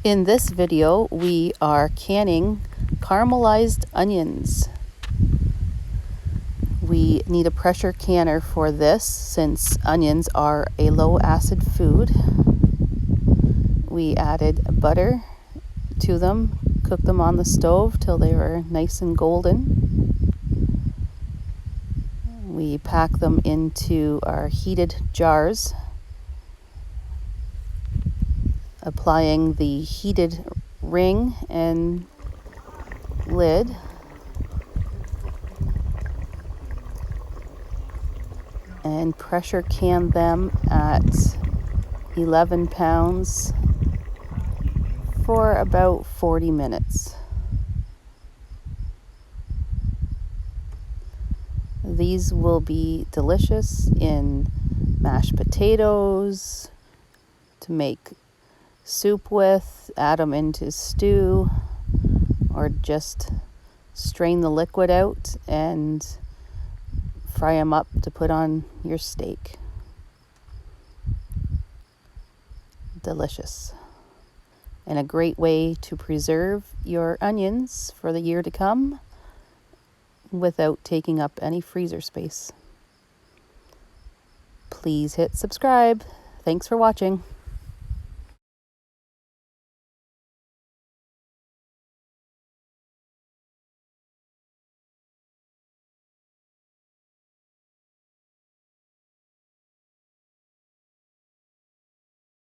In this video, we are canning caramelized onions. We need a pressure canner for this since onions are a low acid food. We added butter to them, cooked them on the stove till they were nice and golden. We pack them into our heated jars, applying the heated ring and lid. And pressure can them at 11 pounds for about 40 minutes. These will be delicious in mashed potatoes, to make soup with, add them into stew, or just strain the liquid out and fry them up to put on your steak. Delicious. And a great way to preserve your onions for the year to come without taking up any freezer space. Please hit subscribe. Thanks for watching.